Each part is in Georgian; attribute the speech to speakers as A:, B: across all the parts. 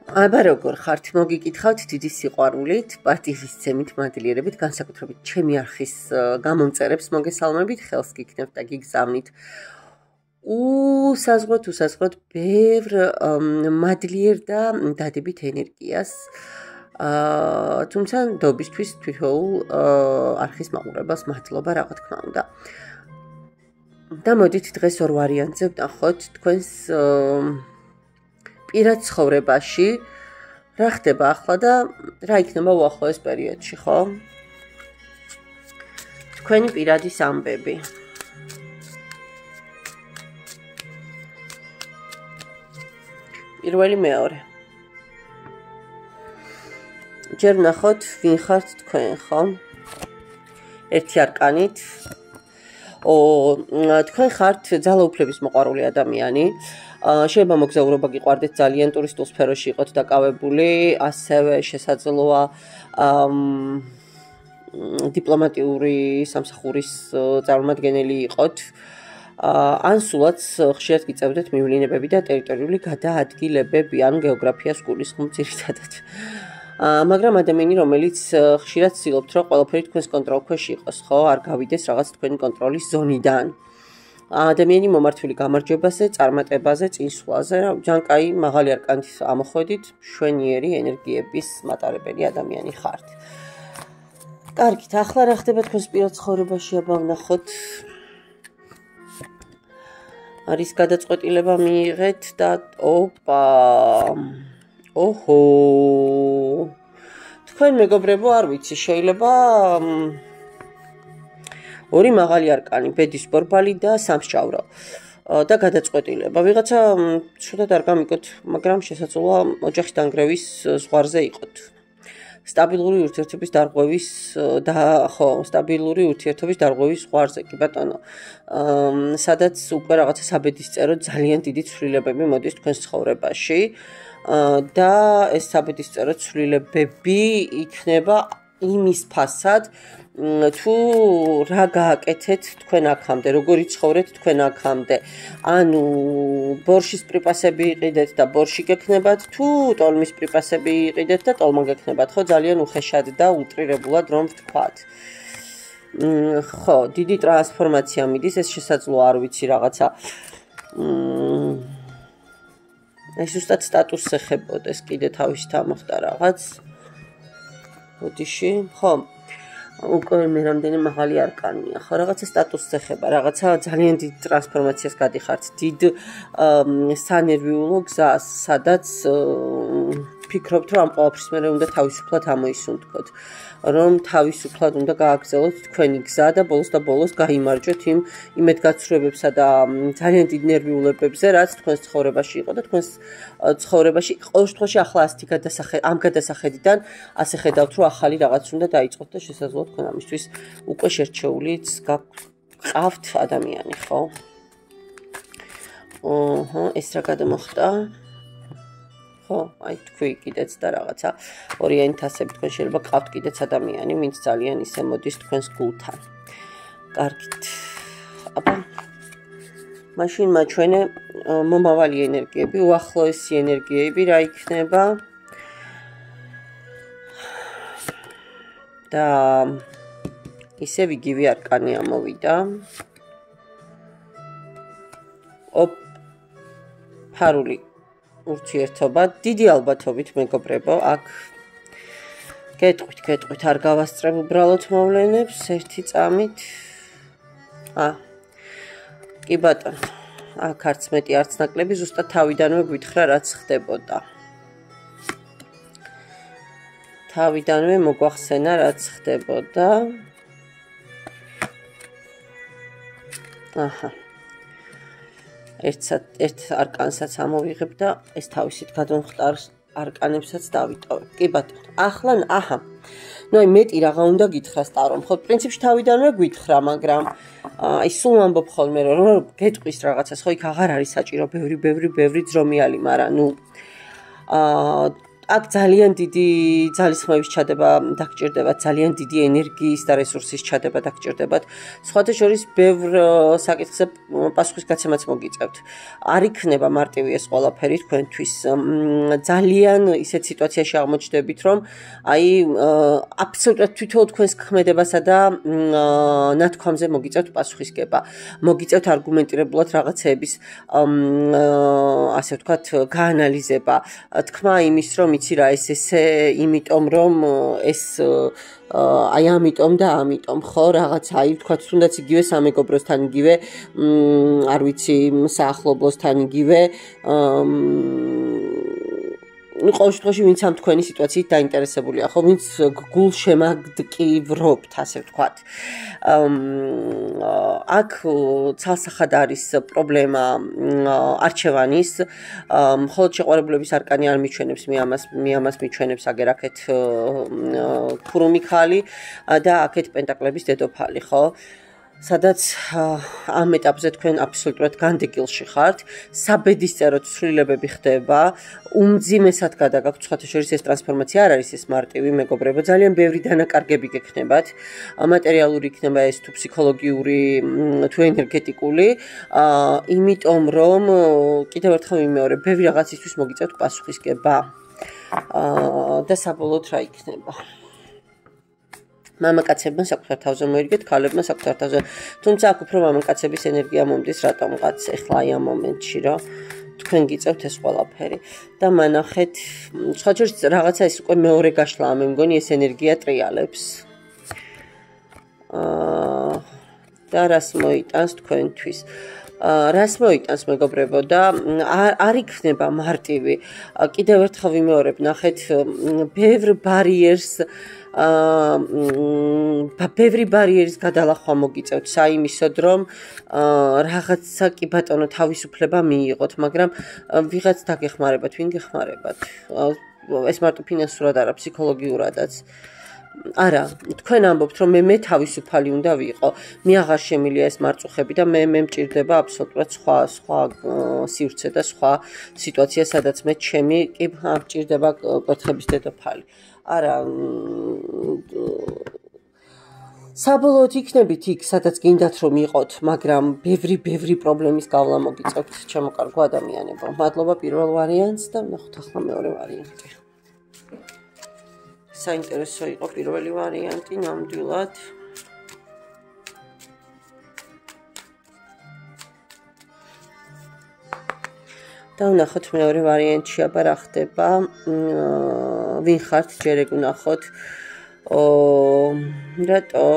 A: აბა როგორ ხართ, მოგიკითხავთ დიდი სიყვარულით, პატივისცემით, მადლიერებით, განსაკუთრებით ჩემი არხის გამომწერებს მოგესალმებით, ხელს გიქნებთ და გიგზავნით უსაზღვროდ ბევრ მადლიერ და დადებით ენერგიას, თუმცა ნდობისთვის თითოეულ არხის მაყურებელს მადლობა, რა თქმა უნდა. და მოდით დღეს ორ ვარიანტზე ვნახოთ თქვენს პირად ცხოვრებაში რა ხდება ახლა და რა იქნება უახლოეს პერიოდში, ხო? თქვენი პირადის ამბები. პირველი, მეორე. ჯერ ვნახოთ ვინ ხართ თქვენ, ხო? ერთი არკანით. თქვენ ხართ ძალაუფლების მოყვარული ადამიანი. შეიძლება მოგზაურობა გიყვარდეთ, ძალიან ტურისტულ სფეროში იყოთ დაკავებული, ასევე შესაძლოა დიპლომატიური სამსახურის წარმომადგენელი იყოთ. ან სულაც ხშირად გიწევდეთ მივლინებები და ტერიტორიული გადაადგილებები, ან გეოგრაფიას გულისხმობ ძირითადად. მაგრამ ადამიანი, რომელიც ხშირად ცდილობთ, რომ ყველაფერი თქვენს კონტროლქვეშ იყოს, ხო, არ გავიდეს რაღაც თქვენი კონტროლის ზონიდან. ადამიანი მომართული გამარჯვებაზე, წარმატებაზე, წინსვლაზე, ჯანკაი მაღალი არკანით ამოხვედით, მშვენიერი ენერგიების მატარებელი ადამიანი ხართ. კარგით, ახლა რა ხდება თქვენს პირად ცხოვრებაში, აბა ვნახოთ. არის გადაწყვეტილება მიიღეთ და ოჰო. თქვენ მეგობრებო, არ ვიცი, შეიძლება ორი მაღალი არკანი, ბედის ბორბალი და სამსჯავრო და გადაწყვეტილება. ვიღაცა შედად არ გამიგოთ, მაგრამ შესაძლოა ოჯახის დანგრევის ზღვარზე იყოთ. სტაბილური ურთიერთობის დარღვევის ზღვარზე, კი ბატონო. სადაც უკვე რაღაცა საბედისწერო ძალიან დიდი ცვლილებები მოდის თქვენს ცხოვრებაში და ეს საბედისწერო ცვლილებები იქნება იმის ფასად, თუ რა გააკეთეთ თქვენ აქამდე, როგორ იცხოვრეთ თქვენ აქამდე. ანუ ბორშის პრიპასები იყიდეთ და ბორში გექნებათ, თუ ტოლმის პრიპასები იყიდეთ და ტოლმა გექნებათ, ხო, ძალიან უხეშად და უტრირებულად რომ ვთქვათ. ხო, დიდი ტრანსფორმაცია მიდის, ეს შესაძლოა, არ ვიცი, რაღაცა ეს ზუსტად სტატუსს ეხებოდეს, კიდე თავისით ამოხდა რაღაც. ბოდიში, ხო. უკვე მე რამდენი მაღალი არკანია, ხო, რაღაცა სტატუსს ეხება, რაღაცა ძალიან დიდ ტრანსფორმაციას გადიხართ, დიდ სანერვიულო გზას, სადაც ფიქრობთ, რომ ამ ყველაფრის მერე უნდა თავისუფლად ამოისუნთქოთ, რომ თავისუფლად უნდა გააგრძელოთ თქვენი გზა და ბოლოს გაიმარჯვეთ იმ იმედგაცრუებებსა და ძალიან დიდ ნერვიულებებზე, რაც თქვენს ცხოვრებაში იყო და თქვენს ცხოვრებაში ყოველ შემთხვევაში ახლა ამ გადასახედიდან ასე ხედავთ, რომ ახალი რაღაც უნდა დაიწყოთ და შესაძლოა თქვენ ამისთვის უკვე შერჩეულიც გყავთ ადამიანი, ხო? ეს რა გადამოხდა? ხო, აი თქვი კიდეც და რაღაცა ორიენტასები თქვენ შეიძლება გყავთ კიდეც ადამიანი, ვინც ძალიან ისე მოდის თქვენს გულთან. კარგით. აბა მაშინ მაჩვენე მომავალი ენერგიები, უახლოესი ენერგიები რა იქნება? და ისევ იგივე არკანი ამოვიდა. ფარული ურთიერთობა, დიდი ალბათობით მეგობრებო, აქ გეტყვით, არ გავასწრებ უბრალოდ მოვლენებს ერთი წამით. კი ბატონო, აქ არც მეტი, არც ნაკლები, ზუსტად თავიდანვე გვითხრა, რაც ხდებოდა. თავიდანვე მოგვახსენა, რაც ხდებოდა. ერთ არკანსაც ამოვიღებ და ეს თავისით გადამხტარ არკანებსაც დავიტოვებ. კი ბატონო. ახლა ნუ აი მეტი რაღა უნდა გითხრას ტარომ, ხო, პრინციპში თავიდანვე გვითხრა, მაგრამ აი სულ ამბობ ხოლმე, რომ გეტყვის რაღაცას, ხო, იქ აღარ არის საჭირო ბევრი ძრომიალი, მაგრამ ნუ აქ ძალიან დიდი ძალისხმევის ჩადება დაგჭირდებათ, ძალიან დიდი ენერგიის და რესურსის ჩადება დაგჭირდებათ. სხვათა შორის ბევრ საკითხზე პასუხის გაცემაც მოგიწევთ. არ იქნება მარტივი ეს ყველაფერი თქვენთვის. ძალიან ისეთ სიტუაციაში აღმოჩნდებით, რომ აი აბსოლუტურად თვითონ თქვენს ქმედებასა და ნათქვამზე მოგიწევთ პასუხისგება. მოგიწევთ არგუმენტირებულად რაღაცეების ასე ვთქვათ, გაანალიზება. თქმა იმის, რომ იცი რა ეს ესე, იმიტომ რომ ეს აი ამიტომ და ამიტომ ხო რაღაცა აი ვთქვათ, თუნდაც იგივე სამეგობროსთან იგივე არ ვიცი, საახლობლოსთან იგივე ყოველ შემთხვევაში ვინც ამ თქვენი სიტუაციით დაინტერესებულია, ხო, ვინც გულშემაგდკივრობთ, ასე ვთქვათ. აქ ცალსახად არის პრობლემა არჩევანის, მხოლოდ შეყვარებულების არკანი არ მიჩვენებს, მე ამას მიჩვენებს აგერაკეთ ქურუმი ქალი და აქეთ პენტაკლების დედოფალი, ხო? სადაც ამ ეტაპზე თქვენ აბსოლუტურად განდეგილში ხართ, საბედისწერო ცვლილებები ხდება, უმძიმესად გადაგაქვთ, სხვათა შორის ეს ტრანსფორმაცია არ არის ეს მარტივი მეგობრებო, ძალიან ბევრი დანაკარგები გექნებათ, მატერიალური იქნება ეს თუ ფსიქოლოგიური, თუ ენერგეტიკული, იმიტომ რომ კიდევ ერთხელ ვიმეორებ, ბევრი რაღაცისთვის მოგიწევთ პასუხისგება და საბოლოოდ რა იქნება? მამაკაცებმა საკუთარ თავზე მოერგეთ, ქალებმა საკუთარ თავზე. თუმცა აქ უფრო მამაკაცების ენერგია მომდის, რატომღაც ახლა აი ამ მომენტში, რომ თქვენ გიწევთ ეს ყველაფერი და მანახეთ, სხვა შორის რაღაცა ეს უკვე მეორე გაშლაა, მე მგონი ეს ენერგია ტრიალებს. და რას მოიტანს თქვენთვის? რას მოიტანს მეგობრებო და არ იქნება მარტივი. კიდევ ერთხელ ვიმეორებ, ნახეთ, ბევრ ბარიერს ბევრი ბარიერის გადალახვა მოგიწევთ საიმისოდ, რომ რაღაცა კი ბატონო თავისუფლება მიიღოთ, მაგრამ ვიღაც დაგეხმარებათ, ვინ გეხმარებათ? ეს მარტო ფინანსურად არა, ფსიქოლოგიურადაც. არა, თქვენ ამბობთ, რომ მე თავისუფალი უნდა ვიყო. მე აღარ შემილია ეს მარწუხები და მე მჭირდება აბსოლუტურად სხვა სივრცე და სხვა სიტუაცია, სადაც მე ჩემი კი მჭირდება კვერთხების დედოფალი. არა, საბოლოოდ იქნებით იქ, სადაც გინდათ რომ იყოთ, მაგრამ ბევრი პრობლემის გავლა მოგიწევთ, ჩემო კარგო ადამიანებო. მადლობა პირველ ვარიანტს და ნახოთ ახლა მეორე ვარიანტი. საინტერესო იყო პირველი ვარიანტი, ნამდვილად. და ვნახოთ მეორე ვარიანტში აბა რა ხდება. ვინ ხართ, ჯერ ეგ ვნახოთ. რატო?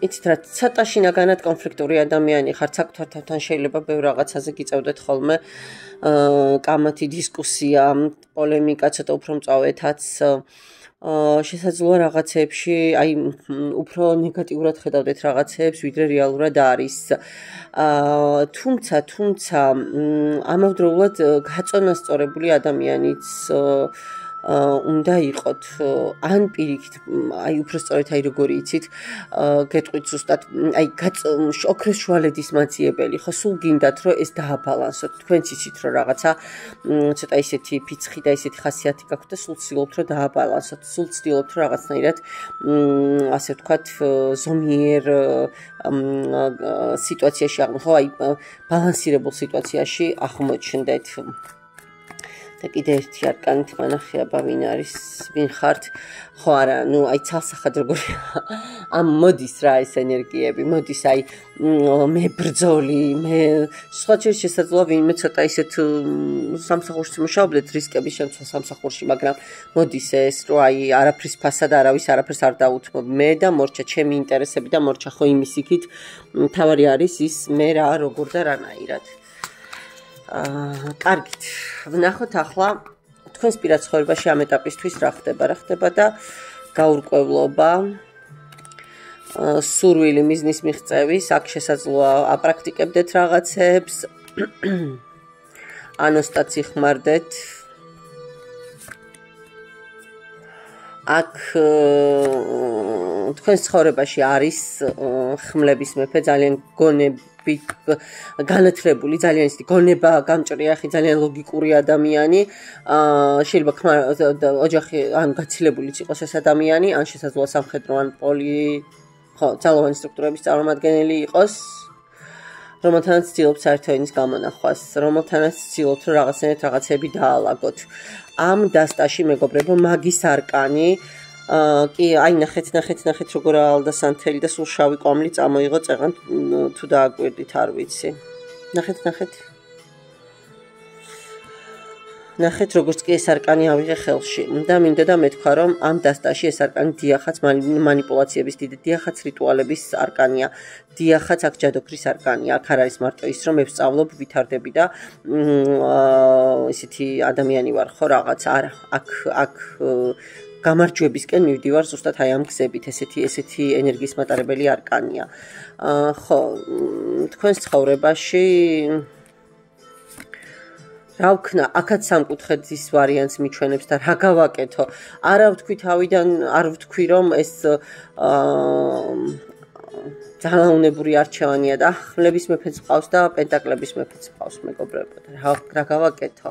A: იცით რა, ცოტა შინაგანად კონფლიქტური ადამიანი ხართ, საკუთარ თავთან შეიძლება ბევრ რაღაცაზე გიწევდეთ ხოლმე კამათი დისკუსია, პოლემიკა, ცოტა უფრო მწვავეთაც შესაძლოა რაღაცეებში, აი უფრო ნეგატიურად ხედავდეთ რაღაცეებს, ვიდრე რეალურად არის. თუმცა ამავდროულად გაწონასწორებული ადამიანიც უნდა იყოთ, ან პირიქით, აი უფრო სწორედ აი როგორი იცით, გეტყვით ზუსტად, აი ოქროს შუალედის მაძიებელი, ხო, სულ გინდათ, რომ ეს დააბალანსოთ. თქვენც იცით, რომ რაღაცა ცოტა ისეთი ფიცხი და ისეთი ხასიათი გაქვთ და სულ ცდილობთ, რომ დააბალანსოთ. სულ ცდილობთ, რომ რაღაცნაირად ასე ვთქვათ, ზომიერ სიტუაციაში ხო, აი ბალანსირებულ სიტუაციაში აღმოჩნდეთ. და კიდე ერთი არკანით მანახე აბა ვინ არის, ვინ ხართ? ხო არა, ნუ აი ცალსახად როგორია. ამ მოდის რა ეს ენერგიები, მოდის აი მე ბრძოლი, მე სხვა შესაძლოა ვინმე ცოტა ისეთ სამსახურში მუშაობდეთ, რისკების შემცვლა სამსახურში, მაგრამ მოდის ეს, რომ აი არაფრის ფასად არავის არაფერს არ დაუთმობ. მე და მორჩა ჩემი ინტერესები და მორჩა ხო იმის იქით, თავარი არის ის მე რა, როგორ და რანაირად. კარგით, ვნახოთ ახლა თქვენს პირად ცხოვრებაში ამ ეტაპისთვის რა ხდება და გაურკვევლობა, სურვილი, მიზნის მიღწევის, აქ შესაძლოა აპრაქტიკებდეთ რაღაცებს, ანოსტაც იხმარდეთ. აქ თქვენს ცხოვრებაში არის ხმლების მეფე, ძალიან განათლებული, ძალიან ისეთი გონება გამჭრიახი, ძალიან ლოგიკური ადამიანი, შეიძლება ოჯახი ან გაცილებული იყოს ეს ადამიანი, ან შესაძლოა სამხედრო ან ძალოვანი სტრუქტურების წარმომადგენელი იყოს, რომელთანაც ცდილობთ საერთო ენის გამონახვას, რომელთანაც ცდილობთ რომ რაღაცები დაალაგოთ. ამ დასტაში მეგობრებო, მაგის არკანი კი, აი ნახეთ როგორ აალდა სანთელი და სულ შავი კვამლი წამოიღო წეღან თუ დააგვირდით, არ ვიცი. ნახეთ როგორც კი ეს არკანი ავიღე ხელში და მინდა და მეთქვა რომ ამ დასტაში ეს არკანი დიახაც მანიპულაციების დიახაც რიტუალების არკანია, დიახაც აქ ჯადოქრის არკანია. აქ არ არის მარტო ის რომ მე ვსწავლობ, ვითარდები და ისეთი ადამიანი ვარ ხო რაღაც, არა, აქ გამარჯვებისკენ მივდივარ ზუსტად აი ამ გზებით, ესეთი ენერგიის მატარებელი არკანია. ხო, თქვენს ცხოვრებაში რა ვქნა, აქაც სამკუთხედის ვარიანტს მიჩვენებს და რა გავაკეთო. არა ვთქვი თავიდან, არ ვთქვი რომ ეს ძალაუნებური არჩევანია და ხმლების მეფეც ყავს და პენტაკლების მეფეც ყავს, მეგობრებო. რა გავაკეთო.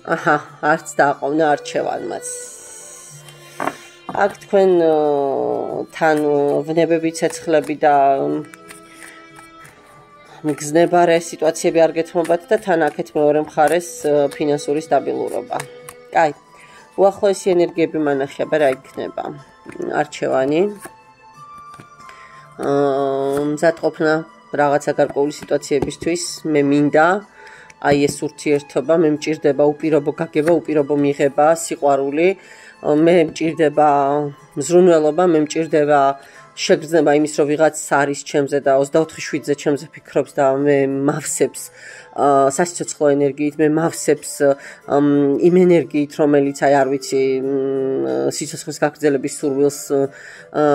A: არც დააყოვნა არჩევანმაც. აქ თქვენ თან ვნებები, ცეცხლები და მგზნებარე სიტუაციები არ გეთმობათ და თან აქეთ მეორე მხარეს ფინანსური სტაბილურობა. კაი, უახლოესი ენერგიები მანახება, რა იქნება? არჩევანი, მზადყოფნა რაღაცა გარკვეული სიტუაციებისთვის, მე მინდა აი ეს ურთიერთობა, მე მჭირდება უპირობო გაგება, უპირობო მიღება, სიყვარული, მე მჭირდება მზრუნველობა, მე მჭირდება შეგრძნება იმის რომ ვიღაც არის ჩემზე და 24/7-ზე ჩემზე ფიქრობს და მე მავსებს სასიცოცხლო ენერგიით, მე მავსებს იმ ენერგიით, რომელიც აი არ ვიცი სიცოცხლის გაგრძელების სურვილს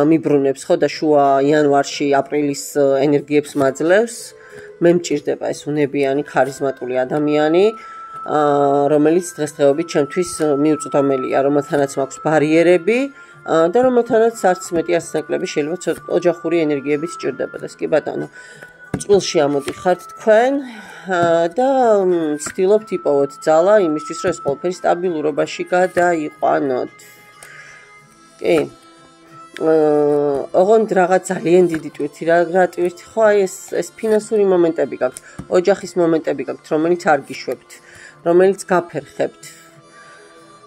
A: მიბრუნებს ხო და შუა იანვარში, აპრილის ენერგიებს მაძლევს. მე მჭირდება ეს უნებიანი, ქარიზმატული ადამიანი, რომელიც დღესდღეობით ჩემთვის მიუწვდომელია, რომელთანაც მაქვს ბარიერები და რომელთანაც არც მეტი არც ნაკლები შეიძლება ოჯახური ენერგიებით სჭირდებოდეს. კი ბატონო, წყვილში ამოდიხართ თქვენ და ცდილობთ იპოვოთ ძალა იმისთვის, რომ ეს ყველაფერი სტაბილურობაში გადაიყვანოთ. კი. ოღონდ რაღაც ძალიან დიდი ტვირთი, რა ტვირთი ხო, აი ეს ფინანსური მომენტები გაქვთ, ოჯახის მომენტები გაქვთ, რომელიც არ გიშვებთ, რომელიც გაფერხებთ.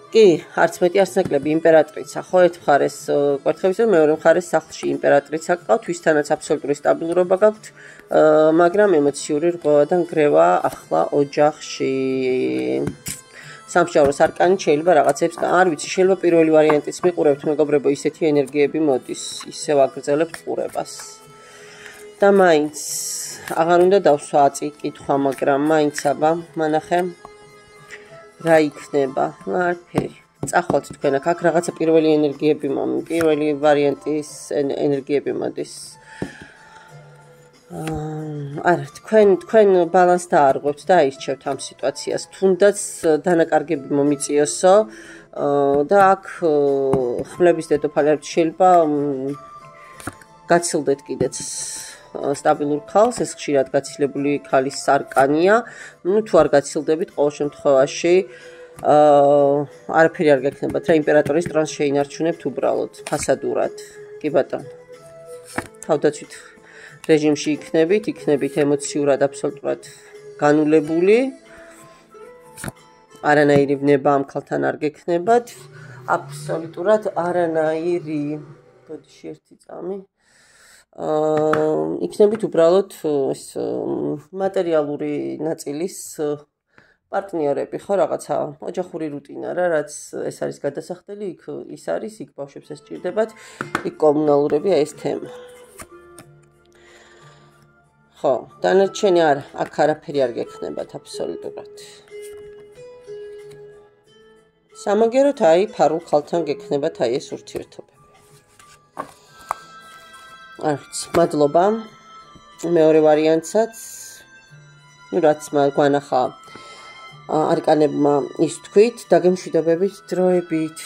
A: კი, არც მეტი არც ნაკლები იმპერატრიცა, ხო, ერთ მხარეს კვერთხების და მეორე მხარეს სახლში იმპერატრიცა გყავთ, ვისთანაც აბსოლუტური სტაბილურობა გაქვთ, მაგრამ ემოციური რღვევა და ნგრევა ახლა ოჯახში. სამსჯავროს არკანი შეიძლება რაღაცებს, არ ვიცი, შეიძლება პირველი ვარიანტიც მიყურებთ, მეგობრებო, ისეთი ენერგიები მოდის, ისევ აგრძელებთ ყურებას. და მაინც აღარ უნდა დავსვა კითხვა, მაგრამ მაინც აბა, მანახე რა იქნება? არაფერი. წახვალთ თქვენ აქ რაღაცა პირველი ენერგიები პირველი ვარიანტის ენერგიები მოდის. არა, თქვენ ბალანსს დაარღვევთ და აირჩევთ ამ სიტუაციას. თუნდაც დანაკარგები მომიწიოსო და აქ ხმლების დედოფალი შეიძლება გაცილდეთ კიდეც სტაბილურ ქალს, ეს ხშირად გაცილებული ქალის არკანია. თუ არ გაცილდებით, ყოველ შემთხვევაში არაფერი არ გექნებათ რა, იმპერატორის ტრონს შეინარჩუნებთ უბრალოდ ფასადურად. კი ბატონო. თავდაცვით რეჟიმში იქნებით ემოციურად აბსოლუტურად განულებული. არანაირი ვნება ამ ქალთან არ გექნებათ. აბსოლუტურად არანაირი. ბოდიში ერთი წამი. იქნებით უბრალოდ ეს მატერიალური ნაწილის პარტნიორები, ხო, რაღაცა ოჯახური რუტინა რა, რაც ეს არის გადასახდელი, იქ ის არის, იქ ბავშვებს ეს სჭირდებათ, იქ კომუნალურები, ეს თემა. ხო, დანარჩენი არა, აქ არაფერი არ გექნებათ აბსოლუტურად. სამაგეროთ აი ფარულ ხალთან გექნებათ აი ეს ურთიერთობები. არც, მადლობა. მეორე ვარიანტსაც, რაც გვანახა არკანებმა ის თქვით, დაგემშვიდობებით დროებით.